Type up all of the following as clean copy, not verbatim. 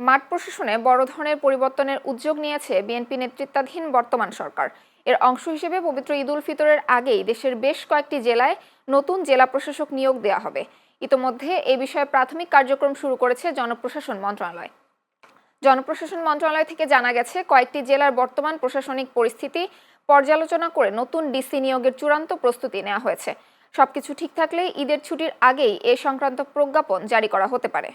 মাঠ প্রশাসনে বড় ধরনের পরিবর্তনের উদ্যোগ নিয়েছে বিএনপি নেতৃত্বাধীন বর্তমান সরকার। এর অংশ হিসেবে পবিত্র ঈদ উল ফিতরের আগেই দেশের বেশ কয়েকটি জেলায় নতুন জেলা প্রশাসক নিয়োগ দেওয়া হবে। ইতোমধ্যে এ বিষয়ে প্রাথমিক কার্যক্রম শুরু করেছে জনপ্রশাসন মন্ত্রণালয়। জনপ্রশাসন মন্ত্রণালয় থেকে জানা গেছে, কয়েকটি জেলার বর্তমান প্রশাসনিক পরিস্থিতি পর্যালোচনা করে নতুন ডিসি নিয়োগের চূড়ান্ত প্রস্তুতি নেওয়া হয়েছে। সবকিছু ঠিক থাকলে ঈদের ছুটির আগেই এ সংক্রান্ত প্রজ্ঞাপন জারি করা হতে পারে।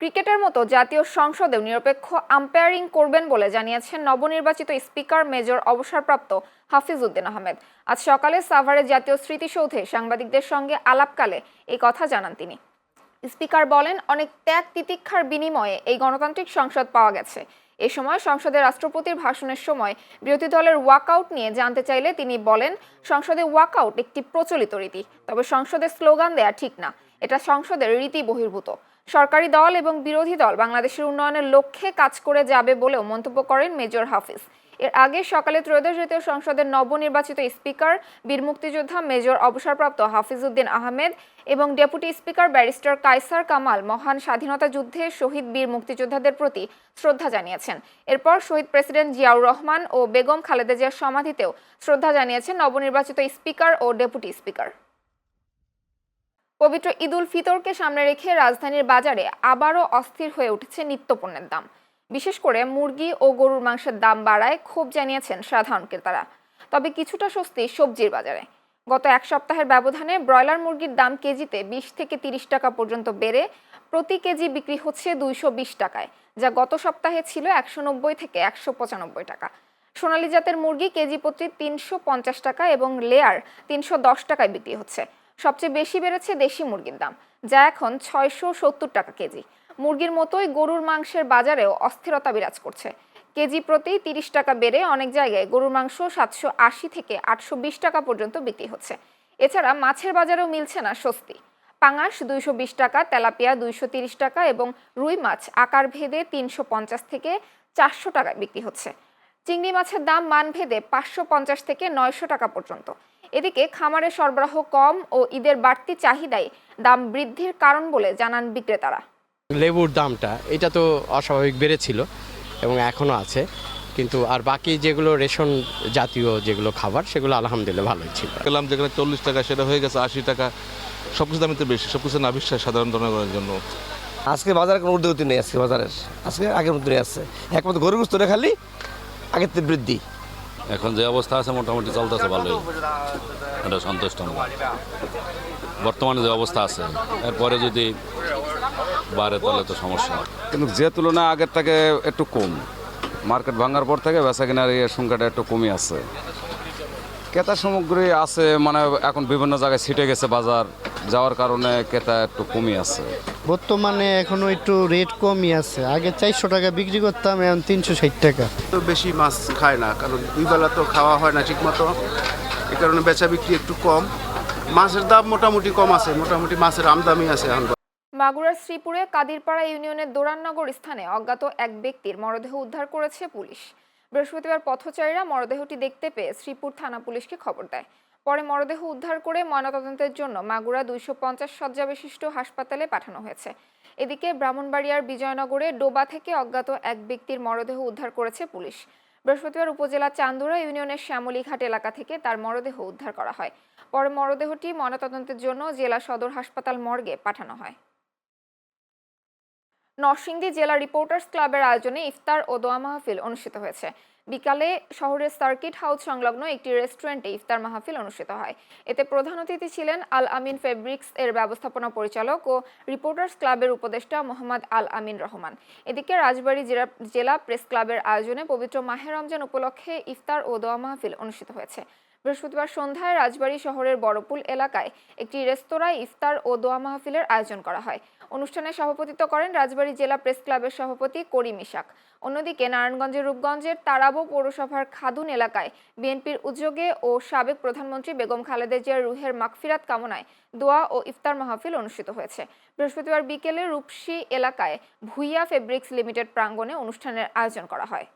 ক্রিকেটের মতো জাতীয় সংসদেও নিরপেক্ষ আম্পায়ারিং করবেন বলে জানিয়েছেন নবনির্বাচিত স্পিকার মেজর অবসরপ্রাপ্ত হাফিজ উদ্দিন আহমেদ। আজ সকালে সাভারের জাতীয় স্মৃতিসৌধে সাংবাদিকদের সঙ্গে আলাপকালে এই কথা জানান তিনি। স্পিকার বলেন, অনেক ত্যাগ তিতিক্ষার বিনিময়ে এই গণতান্ত্রিক সংসদ পাওয়া গেছে। এ সময় সংসদে রাষ্ট্রপতির ভাষণের সময় বিরোধী দলের ওয়াকআউট নিয়ে জানতে চাইলে তিনি বলেন, সংসদে ওয়াকআউট একটি প্রচলিত রীতি, তবে সংসদে স্লোগান দেয়া ঠিক না, এটা সংসদের রীতি বহির্ভূত। সরকারি দল এবং বিরোধী দল বাংলাদেশের উন্নয়নের লক্ষ্যে কাজ করে যাবে বলেও মন্তব্য করেন মেজর হাফিজ। এর আগে সকালে ত্রয়োদশ জাতীয় সংসদের নবনির্বাচিত স্পিকার বীর মুক্তিযোদ্ধা মেজর অবসরপ্রাপ্ত হাফিজ উদ্দিন আহমেদ এবং deputy speaker barrister Kaiser Kamal মহান স্বাধীনতা যুদ্ধে শহীদ বীর মুক্তিযোদ্ধাদের প্রতি শ্রদ্ধা জানিয়েছেন। এরপর শহীদ প্রেসিডেন্ট জিয়াউর রহমান ও বেগম খালেদা জিয়ার সমাধিতেও শ্রদ্ধা জানিয়েছেন নবনির্বাচিত স্পিকার ও ডেপুটি স্পিকার। পবিত্র ঈদ উল ফিতরকে সামনে রেখে রাজধানীর বাজারে আবারও অস্থির হয়ে উঠেছে নিত্যপণ্যের দাম। বিশেষ করে মুরগি ও গরুর মাংসের দাম বাড়ায় ক্ষোভ জানিয়েছেন সাধারণ ক্রেতারা। তবে কিছুটা স্বস্তি সবজির বাজারে। গত এক সপ্তাহের ব্যবধানে ব্রয়লার মুরগির দাম কেজিতে 20 থেকে 30 টাকা পর্যন্ত বেড়ে প্রতি কেজি বিক্রি হচ্ছে 220 টাকায়, যা গত সপ্তাহে ছিল 190 থেকে 195 টাকা। সোনালী জাতের মুরগি কেজি প্রতি 350 টাকা এবং লেয়ার 310 টাকায় বিক্রি হচ্ছে। সবচেয়ে বেশি বেড়েছে দেশি মুরগির দাম, যা এখন 670 টাকা কেজি। মুরগির মতোই গরুর মাংসের বাজারেও অস্থিরতা বিরাজ করছে। কেজি প্রতি 30 টাকা বেড়ে অনেক জায়গায় গরুর মাংস 780 থেকে 820 টাকা পর্যন্ত বিক্রি হচ্ছে। এছাড়া মাছের বাজারেও মিলছে না স্বস্তি। পাঙাশ 220 টাকা, তেলাপিয়া 230 টাকা এবং রুই মাছ আকার ভেদে 350 থেকে 400 টাকায় বিক্রি হচ্ছে। চিংড়ি মাছের দাম মানভেদে 550 থেকে 900 টাকা পর্যন্ত। এদিকে খামারের সরবরাহ কম ও ঈদের বাড়তি চাহিদাই দাম বৃদ্ধির কারণ বলে জানান বিক্রেতারা। লেবুর দামটা এটা তো অস্বাভাবিক বেড়েছিল এবং এখনও আছে, কিন্তু আর বাকি যেগুলো রেশন জাতীয় যেগুলো খাবার সেগুলো আলহামদুলিল্লাহ ভালোই ছিল। গেলাম যেখানে 40 টাকা সেটা হয়ে গেছে 80 টাকা। সব কিছু দামিতে বেশি, সব কিছু না বিশ্বাস সাধারণ জনগণের জন্য। আজকে বাজারে কোনো ঊর্ধ্বগতি নেই, আজকে বাজারের আজকে আগের মতনই আছে, একমাত্র গরু গোস্তটা খালি আগের থেকে বৃদ্ধি। এখন যে অবস্থা আছে মোটামুটি চলতেছে ভালোই, এটা সন্তুষ্ট। বর্তমানে যে অবস্থা আছে এরপরে যদি বাড়ে তাহলে তো সমস্যা। কিন্তু যে তুলনায় আগের থেকে একটু কম, মার্কেট ভাঙার পর থেকে বেচা কেনার সংখ্যাটা একটু কমই আছে। ক্রেতা সামগ্রী আছে, মানে এখন বিভিন্ন জায়গায় ছিটে গেছে বাজার যাওয়ার কারণে ক্রেতা একটু কমই আছে। বর্তমানে এখনো একটু রেট কমই আছে, আগে 400 টাকা বিক্রি করতাম, এখন 360 টাকা। তো বেশি মাছ খায় না, কারণ দুই বেলা তো খাওয়া হয় না ঠিক মতো, এই কারণে বেচা বিক্রি একটু কম। মাছের দাম মোটামুটি কম আছে, মোটামুটি মাছের আমদামি আছে এখন। মাগুরার শ্রীপুরে কাদিরপাড়া ইউনিয়নের দোরাননগর স্থানে অজ্ঞাত এক ব্যক্তির মরদেহ উদ্ধার করেছে পুলিশ। বৃহস্পতিবার পথচারীরা মরদেহটি দেখতে পেয়ে শ্রীপুর থানা পুলিশকে খবর দেয়। পরে মরদেহ উদ্ধার করে ময়নাতদন্তের জন্য মাগুরা 250 শয্যা বিশিষ্ট হাসপাতালে পাঠানো হয়েছে। এদিকে ব্রাহ্মণবাড়িয়ার বিজয়নগরে ডোবা থেকে অজ্ঞাত এক ব্যক্তির মরদেহ উদ্ধার করেছে পুলিশ। বৃহস্পতিবার উপজেলা চান্দুরা ইউনিয়নের শ্যামলীঘাট এলাকা থেকে তার মরদেহ উদ্ধার করা হয়। পরে মরদেহটি ময়নাতদন্তের জন্য জেলা সদর হাসপাতাল মর্গে পাঠানো হয়। নরসিংদী জেলা রিপোর্টার্স ক্লাবের আয়োজনে ইফতার ও দোয়া মাহফিল অনুষ্ঠিত হয়েছে। বিকালে শহরের সার্কিট হাউস সংলগ্ন একটি রেস্টুরেন্টে ইফতার মাহফিল অনুষ্ঠিত হয়। এতে প্রধান অতিথি ছিলেন আল আমিন ফেব্রিক্স এর ব্যবস্থাপনা পরিচালক ও রিপোর্টার্স ক্লাবের উপদেষ্টা মোহাম্মদ আল আমিন রহমান। এদিকে রাজবাড়ী জেলা প্রেস ক্লাবের আয়োজনে পবিত্র মাহে রমজান উপলক্ষে ইফতার ও দোয়া মাহফিল অনুষ্ঠিত হয়েছে। বৃহস্পতিবার সন্ধ্যায় রাজবাড়ী শহরের বড়পুল এলাকায় একটি রেস্তোরাঁয় ইফতার ও দোয়া মাহফিলের আয়োজন করা হয়। অনুষ্ঠানে সভাপতিত্ব করেন রাজবাড়ী জেলা প্রেস ক্লাবের সভাপতি করিম ইসাক। অন্যদিকে নারায়ণগঞ্জের রূপগঞ্জের তারাবো পৌরসভার খাদুন এলাকায় বিএনপির উদ্যোগে ও সাবেক প্রধানমন্ত্রী বেগম খালেদা জিয়ার রুহের মাগফিরাত কামনায় দোয়া ও ইফতার মাহফিল অনুষ্ঠিত হয়েছে। বৃহস্পতিবার বিকেলে রূপসী এলাকায় ভুইয়া ফেব্রিক্স লিমিটেড প্রাঙ্গণে অনুষ্ঠানের আয়োজন করা হয়।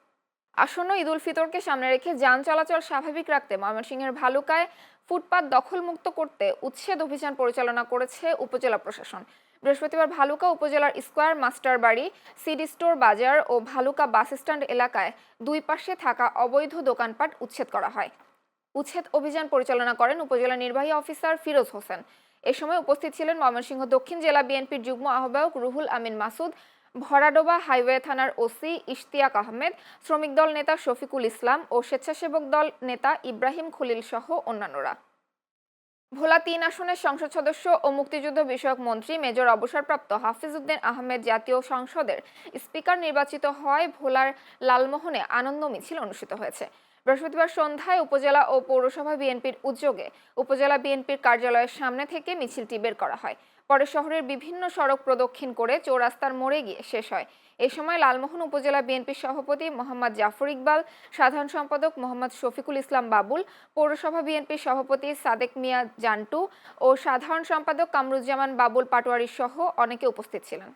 আসন্ন ঈদ উল ফিতরকে সামনে রেখে যান চলাচল স্বাভাবিক রাখতে ময়মনসিংহের ভালুকায় ফুটপাত দখলমুক্ত করতে উচ্ছেদ অভিযান পরিচালনা করেছে উপজেলা প্রশাসন। বৃহস্পতিবার ভালুকা উপজেলার স্কয়ার মাস্টার বাড়ি, সিডি স্টোর বাজার ও ভালুকা বাস স্ট্যান্ড এলাকায় দুই পাশে থাকা অবৈধ দোকানপাট উচ্ছেদ করা হয়। উচ্ছেদ অভিযান পরিচালনা করেন উপজেলা নির্বাহী অফিসার ফিরোজ হোসেন। এ সময় উপস্থিত ছিলেন ময়মনসিংহ দক্ষিণ জেলা বিএনপির যুগ্ম আহ্বায়ক রুহুল আমিন মাসুদ, ভরাডোবা হাইওয়ে থানার ওসি ইশতিয়াক আহমেদ, শ্রমিক দল নেতা শফিকুল ইসলাম ও স্বেচ্ছাসেবক দল নেতা ইব্রাহিম খলিল সহ অন্যান্যরা। ভোলা ৩ আসনের সংসদ সদস্য ও মুক্তিযুদ্ধ বিষয়ক মন্ত্রী মেজর অবসরপ্রাপ্ত হাফিজ উদ্দিন আহমেদ জাতীয় সংসদের স্পিকার নির্বাচিত হয় ভোলার লালমোহনে আনন্দ মিছিল অনুষ্ঠিত হয়েছে। বৃহস্পতিবার সন্ধ্যায় উপজেলা ও পৌরসভা বিএনপির উদ্যোগে উপজেলা বিএনপির কার্যালয়ের সামনে থেকে মিছিলটি বের করা হয়। পরে শহরের বিভিন্ন সড়ক প্রদক্ষিণ করে চৌরাস্তার মোড়ে গিয়ে শেষ হয়। এ সময় লালমোহন উপজেলা বিএনপির সভাপতি মোহাম্মদ জাফর ইকবাল, সাধারণ সম্পাদক মোহাম্মদ শফিকুল ইসলাম বাবুল, পৌরসভা বিএনপির সভাপতি সাদেক মিয়া জান্টু ও সাধারণ সম্পাদক কামরুজ্জামান বাবুল পাটোয়ারি সহ অনেকে উপস্থিত ছিলেন।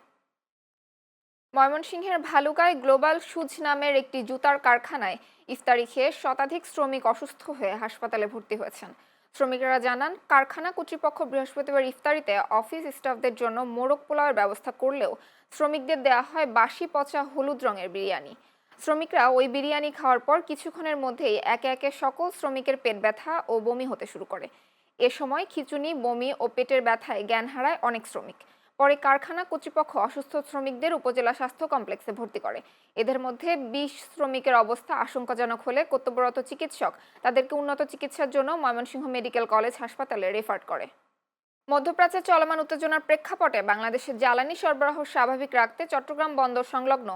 ময়মনসিংহের ভালুকায় গ্লোবাল শুজ নামের একটি জুতার কারখানায় ইফতারি খেয়ে শতাধিক শ্রমিক অসুস্থ হয়ে হাসপাতালে ভর্তি হয়েছেন। শ্রমিকেরা জানান, কারখানা কর্তৃপক্ষ বৃহস্পতিবার ইফতারিতে অফিস স্টাফদের জন্য মোরগ পোলাওয়ের ব্যবস্থা করলেও শ্রমিকদের দেওয়া হয় বাসি পচা হলুদ রঙের বিরিয়ানি। শ্রমিকরা ওই বিরিয়ানি খাওয়ার পর কিছুক্ষণের মধ্যেই একে একে সকল শ্রমিকের পেট ব্যথা ও বমি হতে শুরু করে। এ সময় খিঁচুনি, বমি ও পেটের ব্যথায় জ্ঞান হারায় অনেক শ্রমিক। পরে কারখানা কর্তৃপক্ষ অসুস্থ শ্রমিকদের উপজেলা স্বাস্থ্য কমপ্লেক্সে ভর্তি করে। এদের মধ্যে ২০ শ্রমিকের অবস্থা আশঙ্কাজনক হলে কর্তব্যরত চিকিৎসক তাদেরকে উন্নত চিকিৎসার জন্য ময়মনসিংহ মেডিকেল কলেজ হাসপাতালে রেফার করে। মধ্যপ্রাচ্যে চলমান উত্তেজনার প্রেক্ষাপটে বাংলাদেশের জ্বালানি সরবরাহ স্বাভাবিক রাখতে চট্টগ্রাম বন্দর সংলগ্ন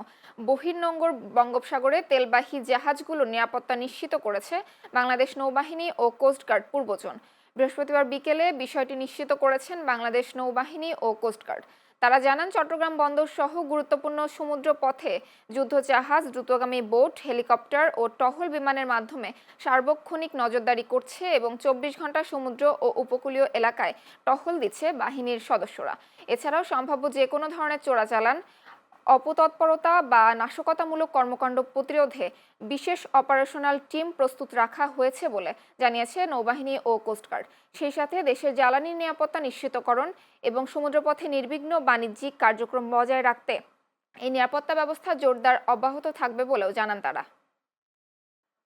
বহির্নোঙর বঙ্গোপসাগরে তেলবাহী জাহাজগুলোর নিরাপত্তা নিশ্চিত করেছে বাংলাদেশ নৌবাহিনী ও কোস্টগার্ড পূর্বজন। বৃহস্পতিবার বিকেলে বিষয়টি নিশ্চিত করেছেন বাংলাদেশ নৌবাহিনী ও কোস্টগার্ড। তারা জানান, চট্টগ্রাম বন্দর সহ গুরুত্বপূর্ণ সমুদ্র পথে যুদ্ধজাহাজ, দ্রুতগামী বোট, হেলিকপ্টার ও টহল বিমানের মাধ্যমে সার্বক্ষণিক নজরদারি করছে এবং ২৪ ঘন্টা সমুদ্র ও উপকূলীয় এলাকায় টহল দিচ্ছে বাহিনীর সদস্যরা। এছাড়াও সম্ভাব্য যে কোনো ধরনের চোরাচালান, অপতৎপরতা বা নাশকতামূলক কর্মকাণ্ড প্রতিরোধে বিশেষ অপারেশনাল টিম প্রস্তুত রাখা হয়েছে বলে জানিয়েছে নৌবাহিনী ও কোস্টগার্ড। সেই সাথে দেশের জ্বালানি নিরাপত্তা নিশ্চিতকরণ এবং সমুদ্রপথে নির্বিঘ্ন বাণিজ্যিক কার্যক্রম বজায় রাখতে এই নিরাপত্তা ব্যবস্থা জোরদার অব্যাহত থাকবে বলেও জানান তারা।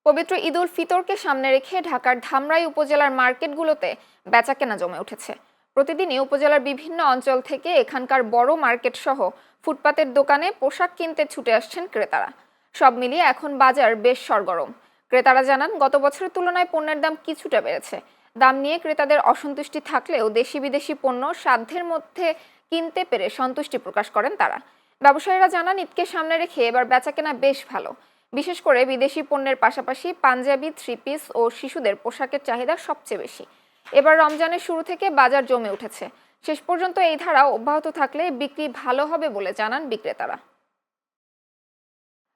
পবিত্র ঈদ উল ফিতরকে সামনে রেখে ঢাকার ধামরাই উপজেলার মার্কেটগুলোতে বেচাকেনা জমে উঠেছে। প্রতিদিনই উপজেলার বিভিন্ন অঞ্চল থেকে এখানকার বড় মার্কেট সহ ফুটপাতের দোকানে পোশাক কিনতে ছুটে আসছেন ক্রেতারা। সব মিলিয়ে এখন বাজার বেশ সরগরম। ক্রেতারা জানান, গত বছরের তুলনায় পণ্যের দাম কিছুটা বেড়েছে। দাম নিয়ে ক্রেতাদের অসন্তুষ্টি থাকলেও দেশি বিদেশি পণ্য সাধ্যের মধ্যে কিনতে পেরে সন্তুষ্টি প্রকাশ করেন তারা। ব্যবসায়ীরা জানান, ঈদকে সামনে রেখে এবার বেচাকেনা বেশ ভালো। বিশেষ করে বিদেশি পণ্যের পাশাপাশি পাঞ্জাবি, থ্রি পিস ও শিশুদের পোশাকের চাহিদা সবচেয়ে বেশি। এবার রমজানের শুরু থেকে বাজার জমে উঠেছে। শেষ পর্যন্ত এই ধারা অব্যাহত থাকলে বিক্রি ভালো হবে বলে জানান বিক্রেতারা।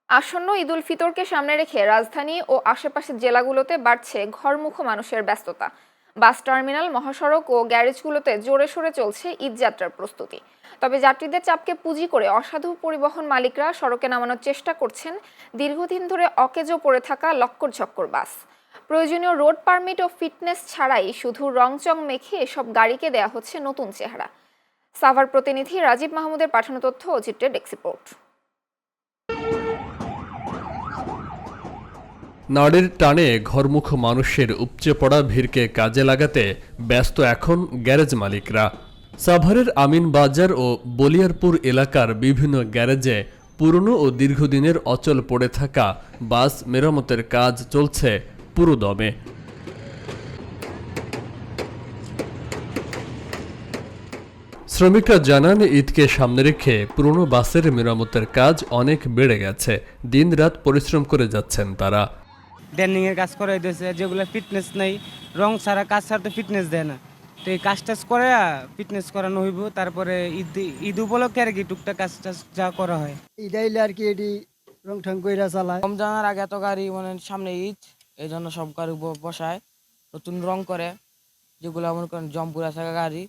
আসন্ন ঈদ উল ফিতরকে সামনে রেখে রাজধানী ও আশেপাশের জেলাগুলোতে বাড়ছে ঘরমুখো মানুষের ব্যস্ততা। বাস টার্মিনাল, মহাসড়ক ও গ্যারেজগুলোতে জোরে সোরে চলছে ঈদযাত্রার প্রস্তুতি। তবে যাত্রীদের চাপকে পুঁজি করে অসাধু পরিবহন মালিকরা সড়কে নামানোর চেষ্টা করছেন দীর্ঘদিন ধরে অকেজো পড়ে থাকা লক্কর ঝক্কর বাস। প্রয়োজনীয় রোড পারমিট ও ফিটনেস ছাড়াই শুধু রংচং মেখে এসব গাড়িকে দেয়া হচ্ছে নতুন চেহারা। সাভার প্রতিনিধি রাজীব মাহমুদের পাঠানো তথ্য ও চিত্রের ডেস্ক রিপোর্ট। নাড়ের টানে ঘরমুখ মানুষের উপচে পড়া ভিড়কে কাজে লাগাতে ব্যস্ত এখন গ্যারেজ মালিকরা। সাভারের আমিন বাজার ও বলিয়ারপুর এলাকার বিভিন্ন গ্যারেজে পুরনো ও দীর্ঘদিনের অচল পড়ে থাকা বাস মেরামতের কাজ চলছে পুরোদমে। শ্রমিকরা জানান, ঈদকে সামনে রেখে পুরনো বাসের মেরামতের কাজ অনেক বেড়ে গেছে। দিনরাত পরিশ্রম করে যাচ্ছেন তারা। ড্যানিংয়ের কাজ করে দিয়েছে, যেগুলো ফিটনেস নেই, রং ছাড়া কাজ ছাড়া তো ফিটনেস দেয় না। তো এই কাজ টাজ করে ফিটনেস করানো হইব। তারপরে ঈদ উপলক্ষে আর কি টুকটাক কাজ টাজ যা করা হয়। ঈদ আইলে আর কি এটি রং ঠং কইরা চালায়। রমজানের আগে এত গাড়ি, মানে সামনে ঈদ, এই জন্য সব গাড়ি বসায়, নতুন রং করে, যেগুলো মনে করেন জম্পুরা থাকা গাড়ি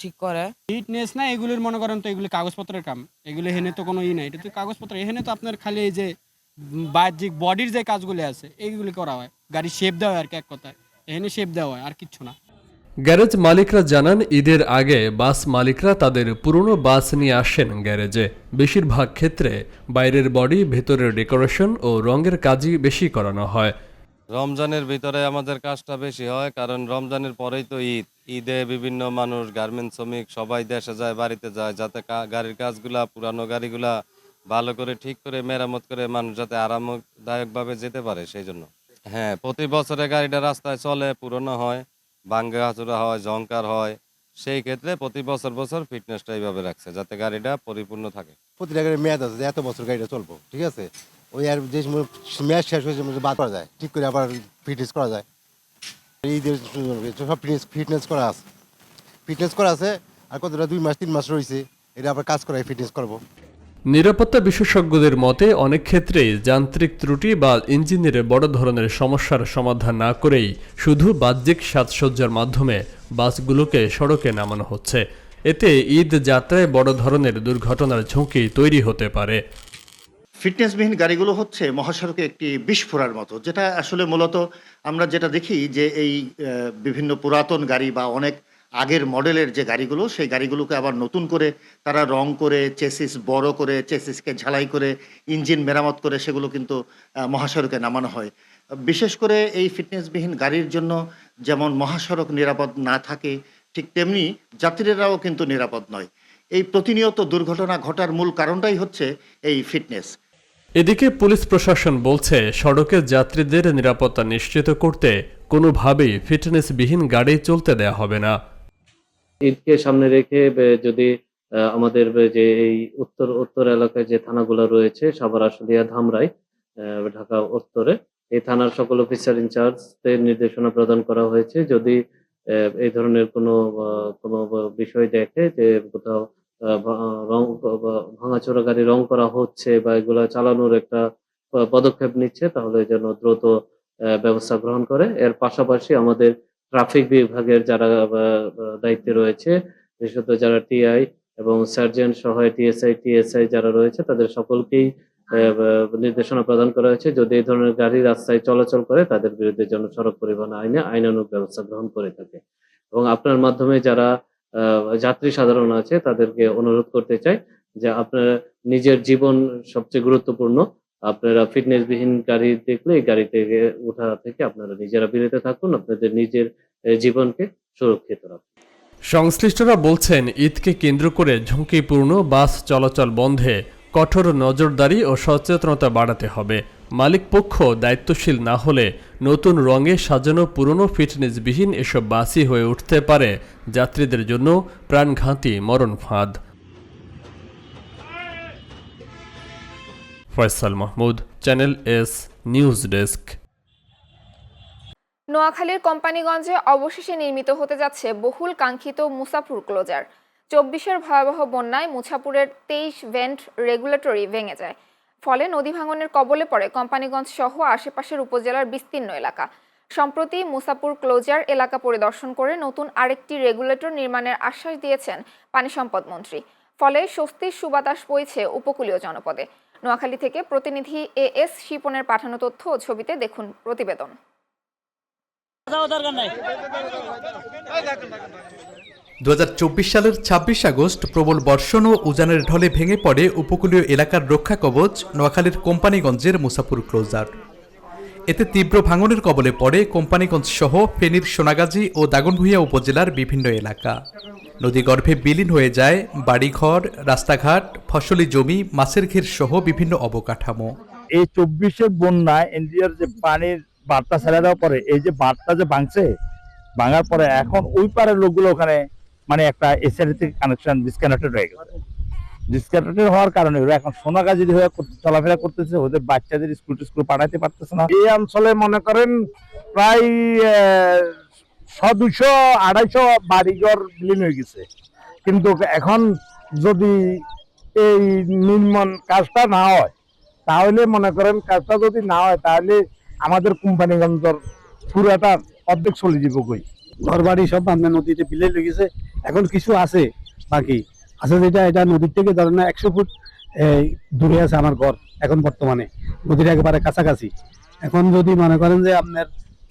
ঠিক করে। ফিটনেস না এগুলোর মনে করেন তো এগুলি কাগজপত্রের কাম। এগুলো হেনে তো কোনো নাই, এটা তো কাগজপত্র। এখানে তো আপনার খালি এই যে বাহ্যিক বডির যে কাজগুলো আছে এইগুলি করা হয়, গাড়ি শেপ দেওয়া হয় আর কি, এক কথায় এখানে শেপ দেওয়া হয়, আর কিচ্ছু না। গ্যারেজ মালিকরা জানান ঈদের আগে বাস মালিকরা তাদের পুরনো বাস নিয়ে আসেন গ্যারেজে। বেশিরভাগ ক্ষেত্রে বাইরের বডি, ভেতরের ডেকোরেশন ও রঙের কাজই বেশি করানো হয়। রমজানের ভিতরে আমাদের কাজটা বেশি হয়, কারণ রমজানের পরেই তো ঈদ। ঈদে বিভিন্ন মানুষ, গার্মেন্টস শ্রমিক সবাই দেশে যায়, বাড়িতে যায়, যাতে গাড়ির কাজগুলা, পুরানো গাড়িগুলা ভালো করে ঠিক করে মেরামত করে মানুষ যাতে আরামদায়কভাবে যেতে পারে, সেই জন্য। হ্যাঁ, প্রতি বছরে গাড়িটা রাস্তায় চলে, পুরনো হয়, ভাঙ্গা হাচুরা হয়, ঝংকার হয়। সেই ক্ষেত্রে প্রতি বছর ফিটনেসটা এইভাবে রাখছে যাতে গাড়িটা পরিপূর্ণ থাকে। প্রতিটা গাড়ির মেয়াদ আছে যে এত বছর গাড়িটা চলবো, ঠিক আছে। ওই আর যে মেয়াদ শেষ হয়েছে বাদ করা যায়, ঠিক করে আবার ফিটনেস করা যায়। ঈদের সব ফিটনেস করা আছে আর কতটা 2 মাস 3 মাস রয়েছে, এটা আবার কাজ করায় ফিটনেস করবো। নিরাপত্তা বিশেষজ্ঞদের মতে অনেক ক্ষেত্রেই যান্ত্রিক ত্রুটি বা ইঞ্জিনের বড় ধরনের সমস্যার সমাধান না করেই শুধু বাহ্যিক সাজসজ্জার মাধ্যমে বাসগুলোকে সড়কে নামানো হচ্ছে। এতে ঈদ যাত্রায় বড় ধরনের দুর্ঘটনার ঝুঁকি তৈরি হতে পারে। ফিটনেসবিহীন গাড়িগুলো হচ্ছে মহাসড়কে একটি বিস্ফোরার মতো, যেটা আসলে মূলত আমরা যেটা দেখি যে এই বিভিন্ন পুরাতন গাড়ি বা অনেক আগের মডেলের যে গাড়িগুলো, সেই গাড়িগুলোকে আবার নতুন করে তারা রং করে, চেসিস বড় করে, চেসিসকে ঝালাই করে, ইঞ্জিন মেরামত করে সেগুলো কিন্তু মহাসড়কে নামানো হয়। বিশেষ করে এই ফিটনেসবিহীন গাড়ির জন্য যেমন মহাসড়ক নিরাপদ না থাকে, ঠিক তেমনি যাত্রীরাও কিন্তু নিরাপদ নয়। এই প্রতিনিয়ত দুর্ঘটনা ঘটার মূল কারণটাই হচ্ছে এই ফিটনেস। এদিকে পুলিশ প্রশাসন বলছে সড়কে যাত্রীদের নিরাপত্তা নিশ্চিত করতে কোনোভাবেই ফিটনেসবিহীন গাড়ি চলতে দেয়া হবে না। ঈদকে সামনে রেখে যদি আমাদের যে এই উত্তর এলাকায় যে থানাগুলো রয়েছে, সাভার, আশুলিয়া, ধামরাই, ঢাকা উত্তরে, এই থানার সকল অফিসার ইনচার্জদের নির্দেশনা প্রদান করা হয়েছে। যদি এই ধরনের কোনো বিষয় দেখে যে কোথাও রং ভাঙাচোরা গাড়ি রং করা হচ্ছে বা এগুলা চালানোর একটা পদক্ষেপ নিচ্ছে, তাহলে যেন দ্রুত ব্যবস্থা গ্রহণ করে। এর পাশাপাশি আমাদের ট্রাফিক বিভাগের যারা দায়িত্বে রয়েছে, বিশেষত যারা টিআই এবং সার্জেন্ট সহ টিএসআই যারা রয়েছে, তাদের সকলকেই নির্দেশনা প্রদান করা হয়েছে যদি এই ধরনের গাড়ি রাস্তায় চলাচল করে তাদের বিরুদ্ধে যেন সড়ক পরিবহন আইনে আইনানুগ ব্যবস্থা গ্রহণ করে থাকে। এবং আপনার মাধ্যমে যারা যাত্রী সাধারণ আছে তাদেরকে অনুরোধ করতে চাই যে আপনারা নিজের জীবন সবচেয়ে গুরুত্বপূর্ণ। আপনারা ফিটনেসবিহীন গাড়ি দেখলে এই গাড়ি থেকে ওঠা থেকে আপনারা নিজেরা বিরত থাকুন, আপনাদের নিজের জীবনকে সুরক্ষিত রাখুন। সংশ্লিষ্টরা বলছেন ঈদকে কেন্দ্র করে ঝুঁকিপূর্ণ বাস চলাচল বন্ধে কঠোর নজরদারি ও সচেতনতা বাড়াতে হবে। মালিক পক্ষ দায়িত্বশীল না হলে নতুন রঙে সাজানো পুরনো ফিটনেসবিহীন এসব বাসই হয়ে উঠতে পারে যাত্রীদের জন্য প্রাণঘাতী মরণ ফাঁদ। Faisal Mahmud, channel S news desk. নোয়াখালীর কোম্পানিগঞ্জে অবশেষে নির্মিত হতে যাচ্ছে বহুল কাঙ্ক্ষিত মুছাপুর ক্লোজার। 24-এর ভয়াবহ বন্যায় মুছাপুরের 23 ভেন্ট রেগুলেটরি ভেঙে যায়। ফলে নদী ভাঙনের কবলে পড়ে কোম্পানিগঞ্জ সহ আশেপাশের উপজেলার বিস্তীর্ণ এলাকা। সম্প্রতি মুছাপুর ক্লোজার এলাকা পরিদর্শন করে নতুন আরেকটি রেগুলেটর নির্মাণের আশ্বাস দিয়েছেন পানি সম্পদ মন্ত্রী। ফলে স্বস্তির সুবাতাস বইছে উপকূলীয় জনপদে। নোয়াখালী থেকে প্রতিনিধি এস শিপনের পাঠানো তথ্য ও ছবিতে দেখুন প্রতিবেদন। 2024 সালের 26 আগস্ট প্রবল বর্ষণ ও উজানের ঢলে ভেঙে পড়ে উপকূলীয় এলাকার রক্ষা কবচ নোয়াখালীর কোম্পানিগঞ্জের মুছাপুর ক্লোজার। এতে তীব্র ভাঙনের কবলে পড়ে কোম্পানিগঞ্জ সহ ফেনীর সোনাগাজী ও দাগনভূঞা উপজেলার বিভিন্ন এলাকা। নদীগর্ভে বিলীন হয়ে যায় বাড়িঘর, রাস্তাঘাট, ফসলি জমি, মাছের ঘের সহ বিভিন্ন অবকাঠামো। এই 24-এর বন্যায় ইন্ডিয়ার যে পানির বাঁধটা ছেড়ে দেওয়ার পরে এই যে বাঁধটা যে ভাঙার পরে এখন ওই পারের লোকগুলো ওখানে মানে একটা এসআরটি কানেকশন ডিসকানেক্টেড হয়ে গেছে। ডিসকানেক্টেড হওয়ার কারণে ওরা এখন সোনাগাজী হয়ে চলাফেরা করতেছে, ওদের বাচ্চাদের স্কুল পাঠাতে পারতেছে না। এই অঞ্চলে মনে করেন প্রায় 100-200-250 বাড়িঘর বিলীন হয়ে গেছে। কিন্তু এখন যদি এই নির্মাণ কাজটা না হয়, তাহলে মনে করেন কাজটা যদি না হয় তাহলে আমাদের কোম্পানিগঞ্জের পুরাটা অর্ধেক চলে যাব। কই ঘর বাড়ি সব আপনার নদীতে বিলে লেগেছে, এখন কিছু আছে বাকি আছে, যেটা এটা নদীর থেকে ধরেন 100 ফুট দূরে আছে আমার ঘর এখন বর্তমানে, নদীর একেবারে কাছাকাছি। এখন যদি মনে করেন যে আপনার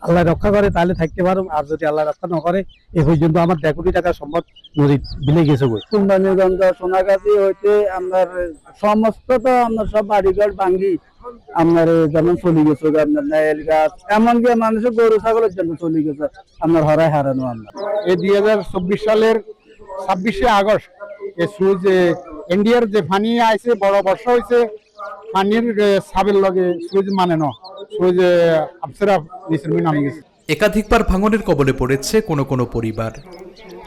আল্লাহ রক্ষা করে তাহলে থাকতে পারো, আর যদি আল্লাহ রক্ষা না করে এ পর্যন্ত আমার 1 কোটি টাকা সম্পদ নদী বিলে গেছে। কুম্বানীগঞ্জ সোনাগাছি হইতে আপনার সমস্ত তো আপনার সব বাড়িঘর ভাঙ্গি আপনার যেমন চলে গেছে, আপনার নাইল গাছ এমনকি মানুষের গরু ছাগলের জন্য চলে গেছে আপনার হরায় হারানো। আমরা এই 2024 সালের 26শে আগস্ট এই সুইচ ইন্ডিয়ার যে পানি আইছে বড় বর্ষা হয়েছে, পানির সাবের লগে সুইচ মানে না, সুইচ আফসেরা নিচের নামে গেছে। একাধিকবার ভাঙনের কবলে পড়েছে কোনো কোনো পরিবার।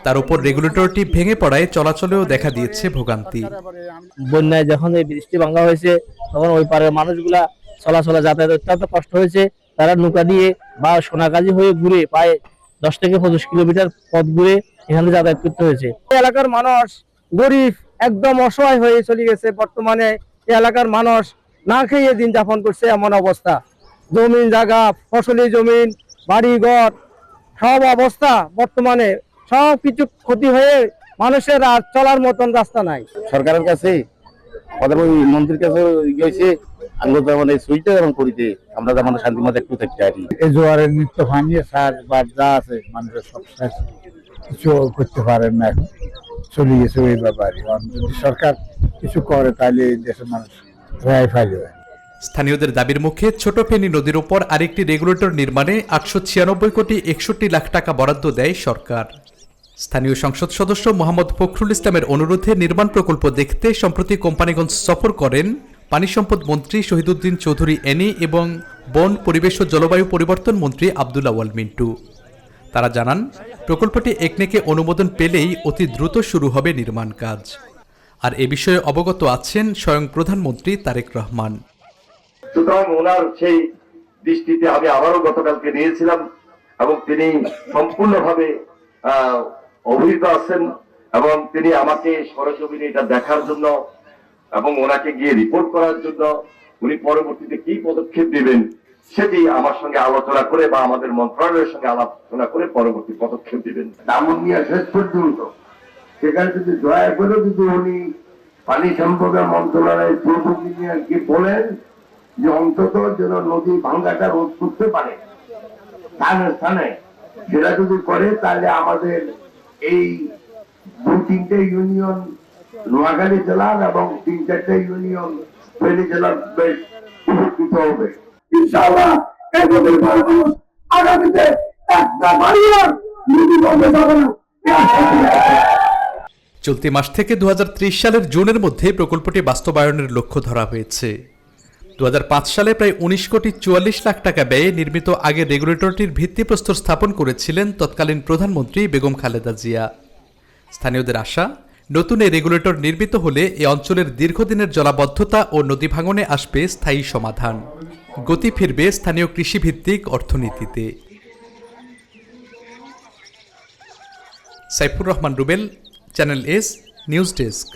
তার উপর রেগুলেটরটি ভেঙে পড়ায় চলাচলেও দেখা দিয়েছে ভোগান্তি। বন্যায় যখন এই বৃষ্টি ভাঙা হয়েছে তখন ওই পারের মানুষগুলা চলাচলে যাতায়াত অত্যন্ত কষ্ট হয়েছে। তারা নৌকা দিয়ে বা সোনাগাজী হয়ে ঘুরে প্রায় 10 থেকে 25 কিলোমিটার পথ ঘুরে এখানে যাতায়াত করতে হয়েছে। এলাকার মানুষ গরিব একদম অসহায় হয়ে চলে গেছে। বর্তমানে এলাকার মানুষ না খেয়ে দিন যাপন করছে এমন অবস্থা। জমিন জায়গা, ফসলি জমিন, বাড়ি ঘর সব অবস্থা বর্তমানে সব কিছু ক্ষতি হয়ে মানুষের আর চলার মতন রাস্তা নাই। সরকারের কাছে প্রধানমন্ত্রীর কাছে গেছে আমরা সুইচটা যেমন করিতে আমরা যেমন শান্তি মতো একটু থাকতে পারি। এই জোয়ারের নিত্য পানি সার বা যা আছে মানুষের সব কিছু করতে পারেন না, এখন চলে গেছে ওই ব্যাপারে। যদি সরকার কিছু করে তাহলে এই দেশের মানুষ রেহাই পাইবে। স্থানীয়দের দাবির মুখে ছোট ফেনী নদীর উপর আরেকটি রেগুলেটর নির্মাণে 896 কোটি 61 লাখ টাকা বরাদ্দ দেয় সরকার। স্থানীয় সংসদ সদস্য মোহাম্মদ ফখরুল ইসলামের অনুরোধে নির্মাণ প্রকল্প দেখতে সম্প্রতি কোম্পানিগঞ্জ সফর করেন পানি সম্পদ মন্ত্রী শহীদুদ্দিন চৌধুরী এনি এবং বন, পরিবেশ ও জলবায়ু পরিবর্তন মন্ত্রী আব্দুল আউয়াল মিন্টু। তারা জানান, প্রকল্পটি একনেকে অনুমোদন পেলেই অতি দ্রুত শুরু হবে নির্মাণ কাজ। আর এ বিষয়ে অবগত আছেন স্বয়ং প্রধানমন্ত্রী তারেক রহমান। সুতরাং ওনার সেই দৃষ্টিতে আমি আবারও গতকালকে নিয়েছিলাম এবং তিনি সম্পূর্ণভাবে অভিহিত আছেন এবং তিনি আমাকে সরেজমিনে এটা দেখার জন্য এবং ওনাকে গিয়ে রিপোর্ট করার জন্য উনি পরবর্তীতে কি পদক্ষেপ নেবেন সেটি আমার সঙ্গে আলোচনা করে বা আমাদের মন্ত্রণালয়ের সঙ্গে আলোচনা করে পরবর্তী পদক্ষেপ দিবেন। দামনিয়া শেষ পর্যন্ত সেখানে যদি দয়া করে যদি উনি পানি সম্পদ মন্ত্রণালয়ের চিফ ইঞ্জিনিয়ারকে বলেন যে অন্তত যেন নদী ভাঙ্গাটা রোধ করতে পারে স্থানে স্থানে, সেটা যদি করে তাহলে আমাদের এই 2-3টে ইউনিয়ন নোয়াখালী জেলার এবং 3-4টে ইউনিয়ন ফেনী জেলার বেশ উপকৃত হবে ইনশাআল্লাহ। এই নদীর মানুষ আগামীতে একটা বাড়িও নদী বন্ধ যাবে না। চলতি মাস থেকে 2030 সালের জুনের মধ্যে প্রকল্পটি বাস্তবায়নের লক্ষ্য ধরা হয়েছে। 2005 সালে প্রায় 19 কোটি 44 লাখ টাকা ব্যয়ে নির্মিত আগের রেগুলেটরটির ভিত্তিপ্রস্তর স্থাপন করেছিলেন তৎকালীন প্রধানমন্ত্রী বেগম খালেদা জিয়া। স্থানীয়দের আশা, নতুন এই রেগুলেটর নির্মিত হলে এ অঞ্চলের দীর্ঘদিনের জলাবদ্ধতা ও নদী ভাঙনে আসবে স্থায়ী সমাধান, গতি ফিরবে স্থানীয় কৃষিভিত্তিক অর্থনীতিতে। Saifur Rahman Rubel, channel S news desk.